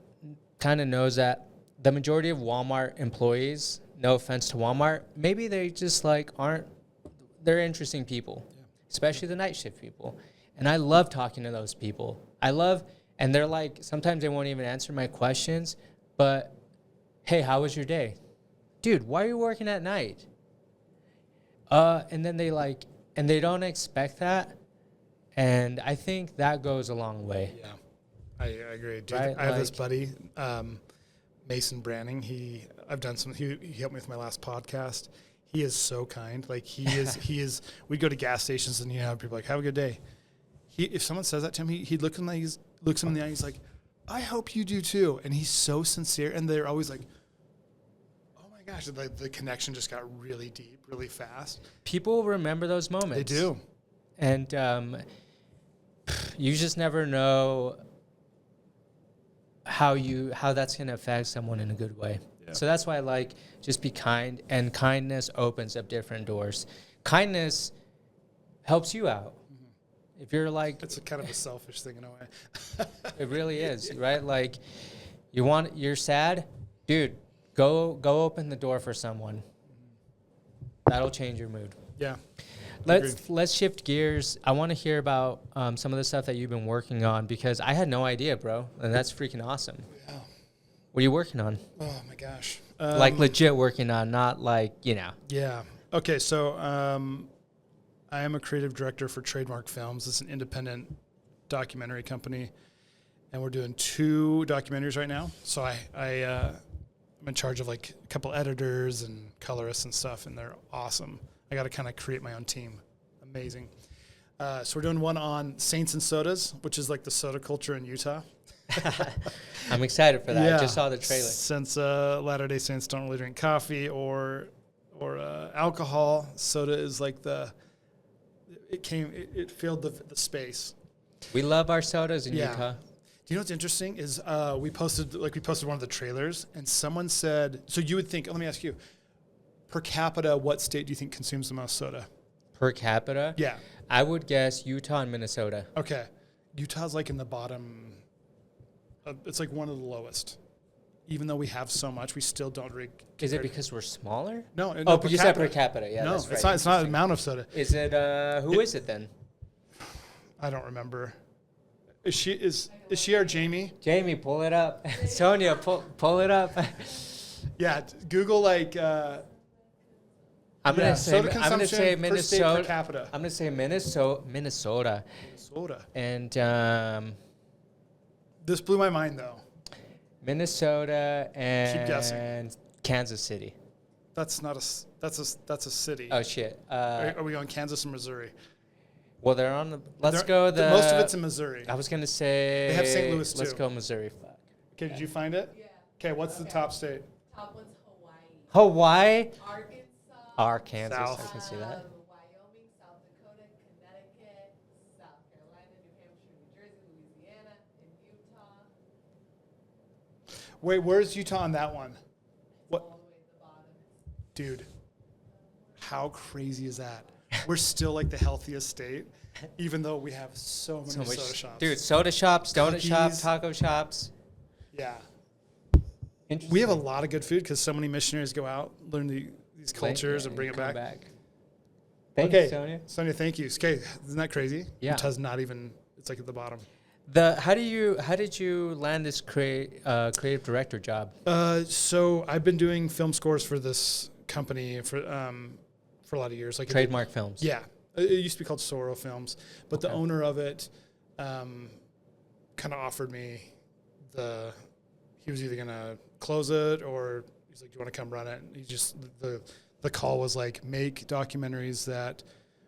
kind of knows that the majority of Walmart employees, no offense to Walmart, maybe they just they're interesting people, especially the night shift people. And I love talking to those people. And they're like, sometimes they won't even answer my questions, but hey, how was your day? Dude, why are you working at night? And then and they don't expect that. And I think that goes a long way. Yeah. I agree. Dude, right? I have this buddy, Mason Branning. He helped me with my last podcast. He is so kind. Like he is, we go to gas stations and people like, have a good day. If someone says that to him, he looks him in the eye. He's like, I hope you do too. And he's so sincere. And they're always like, oh my gosh, the connection just got really deep, really fast. People remember those moments. They do. And you just never know how that's going to affect someone in a good way. Yeah. So that's why I like just be kind, and kindness opens up different doors. Kindness helps you out. Mm-hmm. If you're like, it's a kind of a selfish thing in a way. It really is, right? Like you're sad, dude, go open the door for someone. That'll change your mood. Yeah. Let's shift gears. I want to hear about some of the stuff that you've been working on, because I had no idea, bro, and that's freaking awesome. Yeah. What are you working on? Oh my gosh. Like legit working on, not like, Yeah. Okay, so I am a creative director for Trademark Films. It's an independent documentary company, and we're doing 2 documentaries right now. So I'm in charge of like a couple editors and colorists and stuff, and they're awesome. I got to kind of create my own team. Amazing. So we're doing one on Saints and Sodas, which is like the soda culture in Utah. I'm excited for that. Yeah. I just saw the trailer. Since Latter-day Saints don't really drink coffee or alcohol, soda is like it filled the space. We love our sodas in Utah. Do you know what's interesting is we posted one of the trailers, and someone said, so you would think, let me ask you, per capita, what state do you think consumes the most soda? Per capita? Yeah. I would guess Utah and Minnesota. Okay. Utah's like in the bottom. It's like one of the lowest. Even though we have so much, we still don't drink. Is it because we're smaller? No. But you said per capita. Yeah, no, that's right. it's not the amount of soda. Is it, who is it then? I don't remember. Is she our Jamie? Jamie, pull it up. Sonia, pull it up. Yeah, Google like. I'm gonna say Minnesota. Per capita. I'm gonna say Minnesota. Minnesota. And this blew my mind though. Minnesota and keep guessing. Kansas City. That's a city. Oh shit. Are we on Kansas and Missouri? Well, they're on the. Most of it's in Missouri. I was gonna say They have St. Louis, Let's too. go Missouri. Fuck. Okay, did you find it? Yeah. Okay, what's the top state? Top one's Hawaii. Hawaii, Arkansas. Arkansas. South. I can see that. Wyoming, South Dakota, Connecticut, South Carolina, New Hampshire, New Jersey, Louisiana, and Utah. Wait, where's Utah on that one? What? All the way at the bottom. Dude, how crazy is that? We're still like the healthiest state, even though we have so many soda shops. Dude, soda shops, donut shops, Cookies. taco shops. Yeah. Interesting. We have a lot of good food because so many missionaries go out, learn these cultures, and bring it come back. Thank Okay, you, Sonia. Sonia, thank you. Okay, isn't that crazy? Yeah. Utah's not even, it's like at the bottom. How did you land this creative director job? So I've been doing film scores for this company for a lot of years. Like Trademark Films. Yeah, it used to be called Soro Films, but the Okay. owner of it kind of offered me he was either gonna close it or he's like, "Do you want to come run it?" And he just the call was like, make documentaries that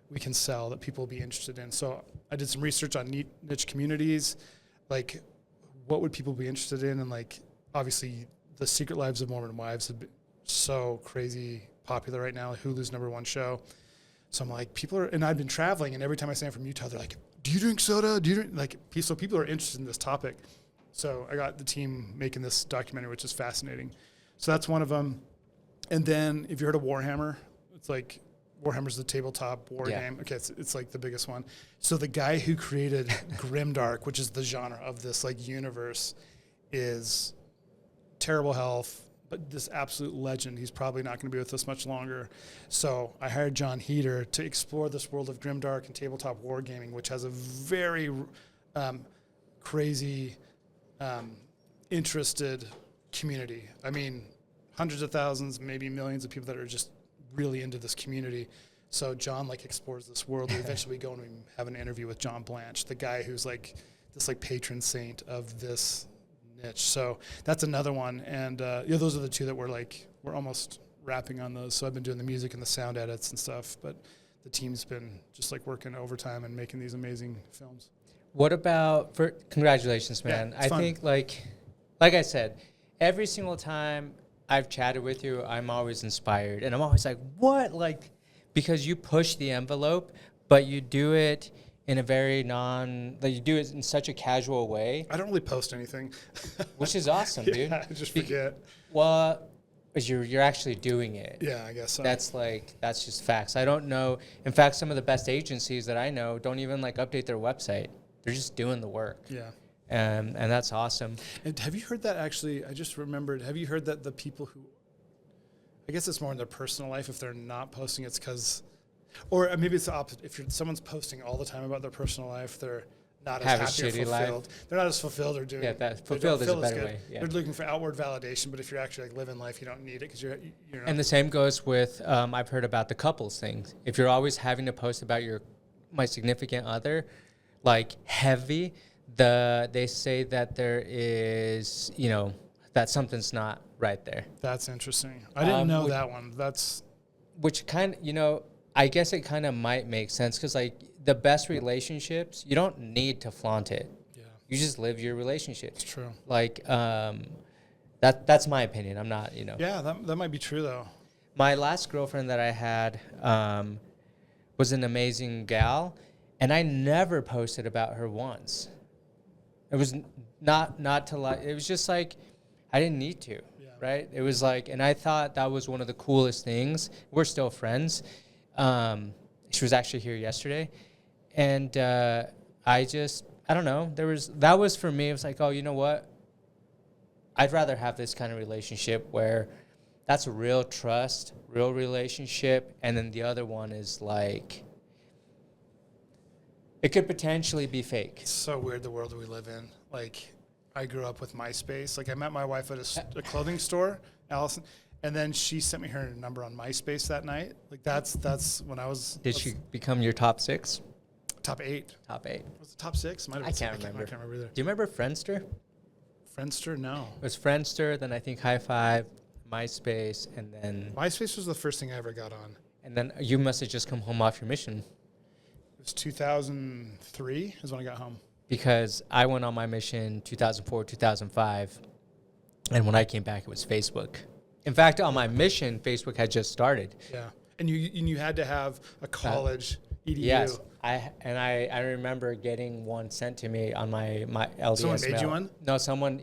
we can sell that people will be interested in. So I did some research on niche communities, like what would people be interested in, and like obviously the Secret Lives of Mormon Wives have been so crazy popular right now. Hulu's #1 show. So I'm like, and I've been traveling, and every time I say I'm from Utah, they're like, "Do you drink soda? Do you drink?" Like, so people are interested in this topic. So I got the team making this documentary, which is fascinating. So that's one of them. And then if you heard of Warhammer, it's like Warhammer's the tabletop war game. Okay, it's like the biggest one. So the guy who created Grimdark, which is the genre of this like universe, is terrible health, but this absolute legend. He's probably not going to be with us much longer. So I hired John Heater to explore this world of Grimdark and tabletop wargaming, which has a very crazy, interested community. I mean, hundreds of thousands, maybe millions of people that are just really into this community. So John like explores this world. We eventually go and we have an interview with John Blanche, the guy who's like this like patron saint of this niche. So that's another one. And those are the two that we're almost wrapping on those. So I've been doing the music and the sound edits and stuff, but the team's been just like working overtime and making these amazing films. What about congratulations, man. Yeah, I fun. think like I said, every single time I've chatted with you, I'm always inspired, and I'm always like, what? Like, because you push the envelope, but you do it in a very you do it in such a casual way. I don't really post anything. Which is awesome, dude. Yeah, I just forget. Well, you're actually doing it. Yeah, I guess so. That's just facts. I don't know. In fact, some of the best agencies that I know don't even like update their website. They're just doing the work. Yeah. And that's awesome. And have you heard that actually? I just remembered. Have you heard that the people who, I guess it's more in their personal life, if they're not posting, it's because, or maybe it's the opposite. If someone's posting all the time about their personal life, they're not as Have a happy or shitty fulfilled. life. They're not as fulfilled or doing. Yeah, that they fulfilled don't is a feel as better good. way. Yeah. They're looking for outward validation, but if you're actually like living life, you don't need it because you're not. And the same goes with I've heard about the couples things. If you're always having to post about my significant other, like heavy, they say that there is that something's not right there. That's interesting. I didn't know that one. That's which kind of I guess it kind of might make sense because like the best relationships, you don't need to flaunt it. Yeah. You just live your relationship. It's true. Like that's my opinion. I'm not Yeah, that might be true though. My last girlfriend that I had was an amazing gal, and I never posted about her once. It was not to like. It was just like I didn't need to, right? It was like, and I thought that was one of the coolest things. We're still friends. She was actually here yesterday, and I don't know. That was for me. It was like, oh, you know what? I'd rather have this kind of relationship where that's a real trust, real relationship, and then the other one is like, it could potentially be fake. It's so weird the world that we live in. Like, I grew up with MySpace. Like, I met my wife at a clothing store, Allison, and then she sent me her number on MySpace that night. Like, that's when I was. Did she become your top 6? Top 8. Top 8. Was it top 6? I can't remember. I can't remember either. Do you remember Friendster? Friendster? No. It was Friendster, then I think High Five, MySpace, and then MySpace was the first thing I ever got on. and then you must have just come home off your mission. was 2003 is when I got home. Because I went on my mission 2004, 2005, and when I came back, it was Facebook. In fact, on my mission, Facebook had just started. Yeah. And you had to have a college EDU. Yes. I remember getting one sent to me on my LDS Someone made mail. you one? No, someone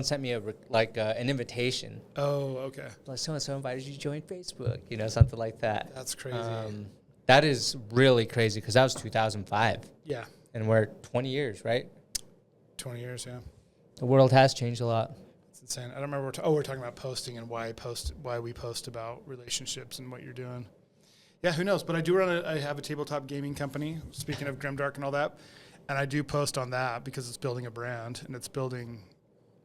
sent me an invitation. Oh, okay. Like so invited you to join Facebook, something like that. That's crazy. That is really crazy because that was 2005. Yeah. And we're 20 years, right? 20 years, yeah. The world has changed a lot. It's insane. I don't remember. We're talking about posting and why we post about relationships and what you're doing. Yeah, who knows? But I have a tabletop gaming company, speaking of Grimdark and all that, and I do post on that because it's building a brand and it's building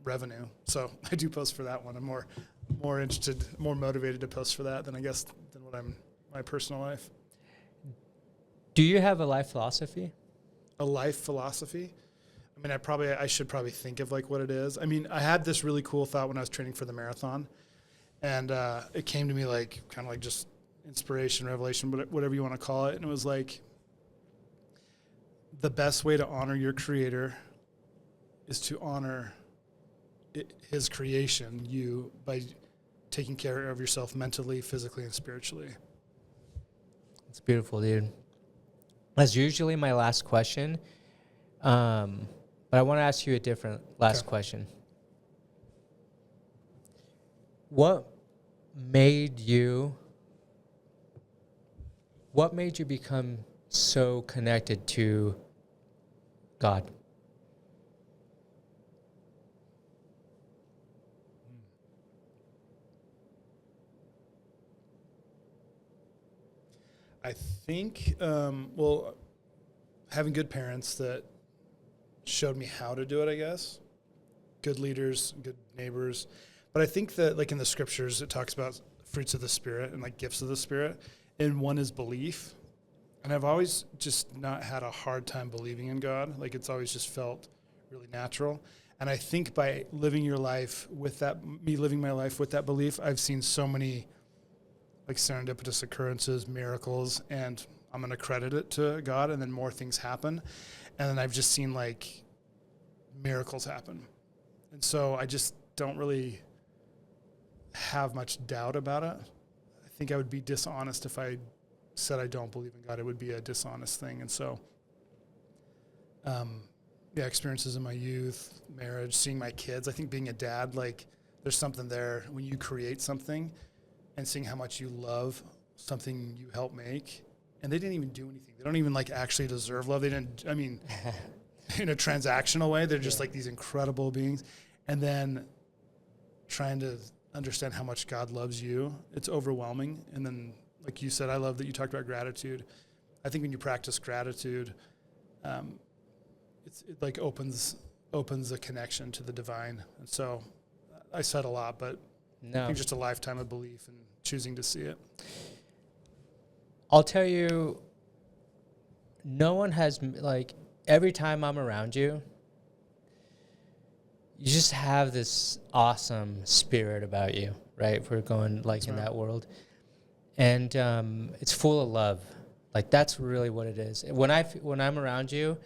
revenue. So I do post for that one. I'm more interested, more motivated to post for that than what I'm my personal life. Do you have a life philosophy? A life philosophy? I mean, I should probably think of like what it is. I mean, I had this really cool thought when I was training for the marathon, and it came to me like kind of like just inspiration, revelation, whatever you want to call it. And it was like, the best way to honor your creator is to honor his creation, you, by taking care of yourself mentally, physically, and spiritually. It's beautiful, dude. That's usually my last question. But I want to ask you a different last question. What made you become so connected to God? I think, having good parents that showed me how to do it, I guess. Good leaders, good neighbors. But I think that, like in the scriptures, it talks about fruits of the Spirit and like gifts of the Spirit. And one is belief. And I've always just not had a hard time believing in God. Like it's always just felt really natural. And I think by living my life with that belief, I've seen so many like serendipitous occurrences, miracles, and I'm going to credit it to God, and then more things happen. And then I've just seen like miracles happen. And so I just don't really have much doubt about it. I think I would be dishonest if I said I don't believe in God. It would be a dishonest thing. And so, experiences in my youth, marriage, seeing my kids, I think being a dad, like there's something there when you create something and seeing how much you love something you help make. And they didn't even do anything. They don't even like actually deserve love. They didn't, I mean, in a transactional way, they're just like these incredible beings. And then trying to understand how much God loves you, it's overwhelming. And then, like you said, I love that you talked about gratitude. I think when you practice gratitude, it like opens a connection to the divine. And so I said a lot, but I think just a lifetime of belief and choosing to see it. I'll tell you, no one has, like, every time I'm around you, you just have this awesome spirit about you, right? If we're going, like, that's in that world. And it's full of love. Like, that's really what it is. When I'm around you,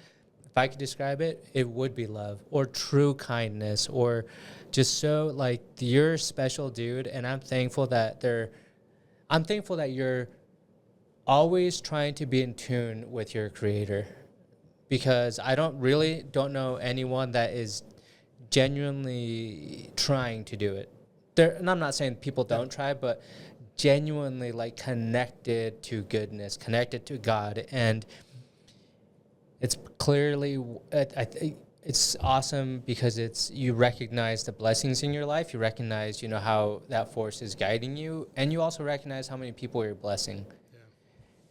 if I could describe it, it would be love or true kindness or just so, like, you're a special dude, and I'm thankful that you're always trying to be in tune with your creator, because I don't know anyone that is genuinely trying to do it. And I'm not saying people don't try, but genuinely like connected to goodness, connected to God. And it's clearly, it's awesome because you recognize the blessings in your life. You recognize, how that force is guiding you, and you also recognize how many people you're blessing.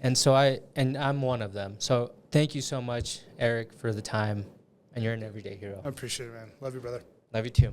And so I'm one of them. So thank you so much, Eric, for the time. And you're an everyday hero. I appreciate it, man. Love you, brother. Love you too.